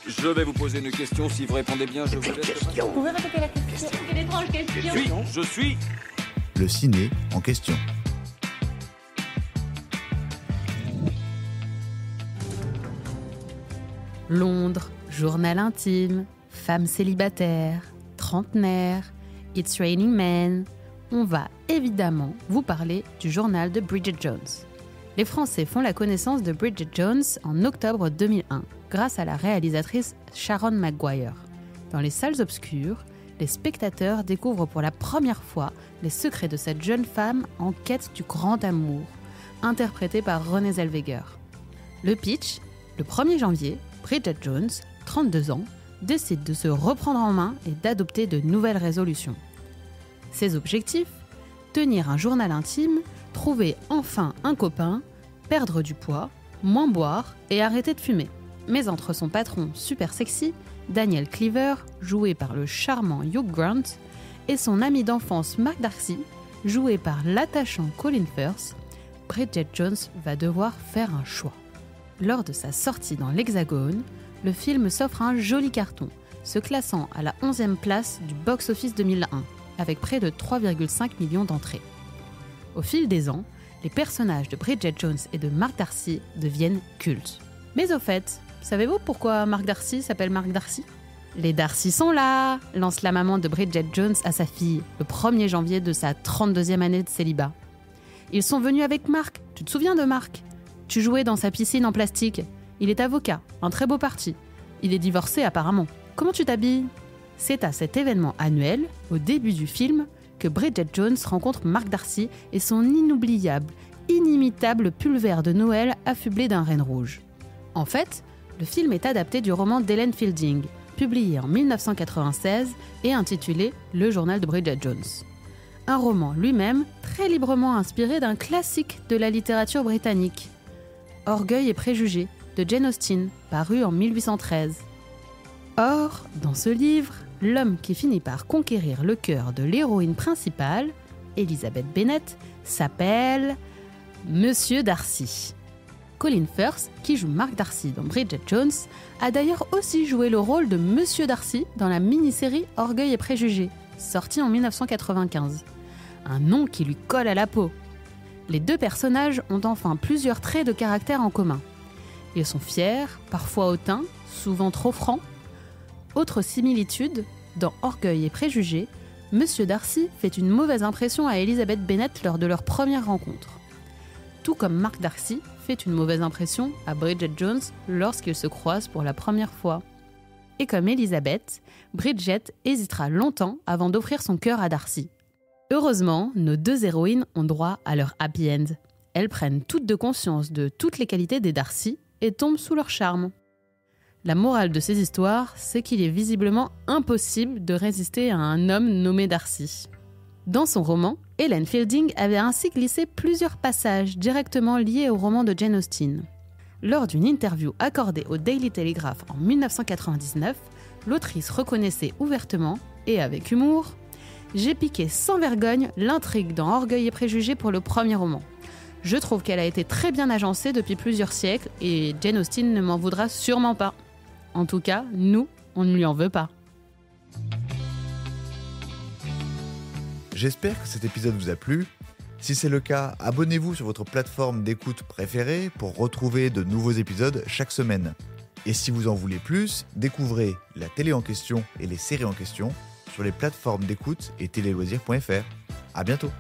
Je vais vous poser une question. Si vous répondez bien, je vous laisse. Vous pouvez répéter la question? Quelle étrange question. Je suis. Le ciné en question. Londres, journal intime, femme célibataire, trentenaire, It's Raining Men. On va évidemment vous parler du journal de Bridget Jones. Les Français font la connaissance de Bridget Jones en octobre 2001 grâce à la réalisatrice Sharon Maguire. Dans les salles obscures, les spectateurs découvrent pour la première fois les secrets de cette jeune femme en quête du grand amour, interprétée par Renée Zellweger. Le pitch, le 1er janvier, Bridget Jones, 32 ans, décide de se reprendre en main et d'adopter de nouvelles résolutions. Ses objectifs ? Tenir un journal intime, trouver enfin un copain, perdre du poids, moins boire et arrêter de fumer. Mais entre son patron super sexy, Daniel Cleaver, joué par le charmant Hugh Grant, et son ami d'enfance Mark Darcy, joué par l'attachant Colin Firth, Bridget Jones va devoir faire un choix. Lors de sa sortie dans l'Hexagone, le film s'offre un joli carton, se classant à la 11e place du box-office 2001, avec près de 3,5 millions d'entrées. Au fil des ans, les personnages de Bridget Jones et de Mark Darcy deviennent cultes. Mais au fait, savez-vous pourquoi Mark Darcy s'appelle Mark Darcy ? Les Darcy sont là, lance la maman de Bridget Jones à sa fille, le 1er janvier de sa 32e année de célibat. Ils sont venus avec Mark, tu te souviens de Mark ? Tu jouais dans sa piscine en plastique. Il est avocat, un très beau parti. Il est divorcé apparemment. Comment tu t'habilles ? C'est à cet événement annuel, au début du film, que Bridget Jones rencontre Mark Darcy et son inoubliable, inimitable pull vert de Noël affublé d'un renne rouge. En fait, le film est adapté du roman d'Ellen Fielding, publié en 1996 et intitulé « Le journal de Bridget Jones ». Un roman lui-même très librement inspiré d'un classique de la littérature britannique, Orgueil et préjugés de Jane Austen, paru en 1813. Or, dans ce livre, l'homme qui finit par conquérir le cœur de l'héroïne principale, Elizabeth Bennet, s'appelle Monsieur Darcy. Colin Firth, qui joue Mark Darcy dans Bridget Jones, a d'ailleurs aussi joué le rôle de Monsieur Darcy dans la mini-série Orgueil et préjugés, sortie en 1995. Un nom qui lui colle à la peau. Les deux personnages ont enfin plusieurs traits de caractère en commun. Ils sont fiers, parfois hautains, souvent trop francs. Autre similitude, dans Orgueil et préjugés, Monsieur Darcy fait une mauvaise impression à Elizabeth Bennet lors de leur première rencontre. Tout comme Mark Darcy fait une mauvaise impression à Bridget Jones lorsqu'ils se croisent pour la première fois. Et comme Elizabeth, Bridget hésitera longtemps avant d'offrir son cœur à Darcy. Heureusement, nos deux héroïnes ont droit à leur happy end. Elles prennent toutes de conscience de toutes les qualités des Darcy et tombent sous leur charme. La morale de ces histoires, c'est qu'il est visiblement impossible de résister à un homme nommé Darcy. Dans son roman, Ellen Fielding avait ainsi glissé plusieurs passages directement liés au roman de Jane Austen. Lors d'une interview accordée au Daily Telegraph en 1999, l'autrice reconnaissait ouvertement, et avec humour, « J'ai piqué sans vergogne l'intrigue dans Orgueil et préjugés pour le premier roman. Je trouve qu'elle a été très bien agencée depuis plusieurs siècles et Jane Austen ne m'en voudra sûrement pas. En tout cas, nous, on ne lui en veut pas. » J'espère que cet épisode vous a plu. Si c'est le cas, abonnez-vous sur votre plateforme d'écoute préférée pour retrouver de nouveaux épisodes chaque semaine. Et si vous en voulez plus, découvrez la télé en question et les séries en question sur les plateformes d'écoute et téléloisirs.fr. À bientôt.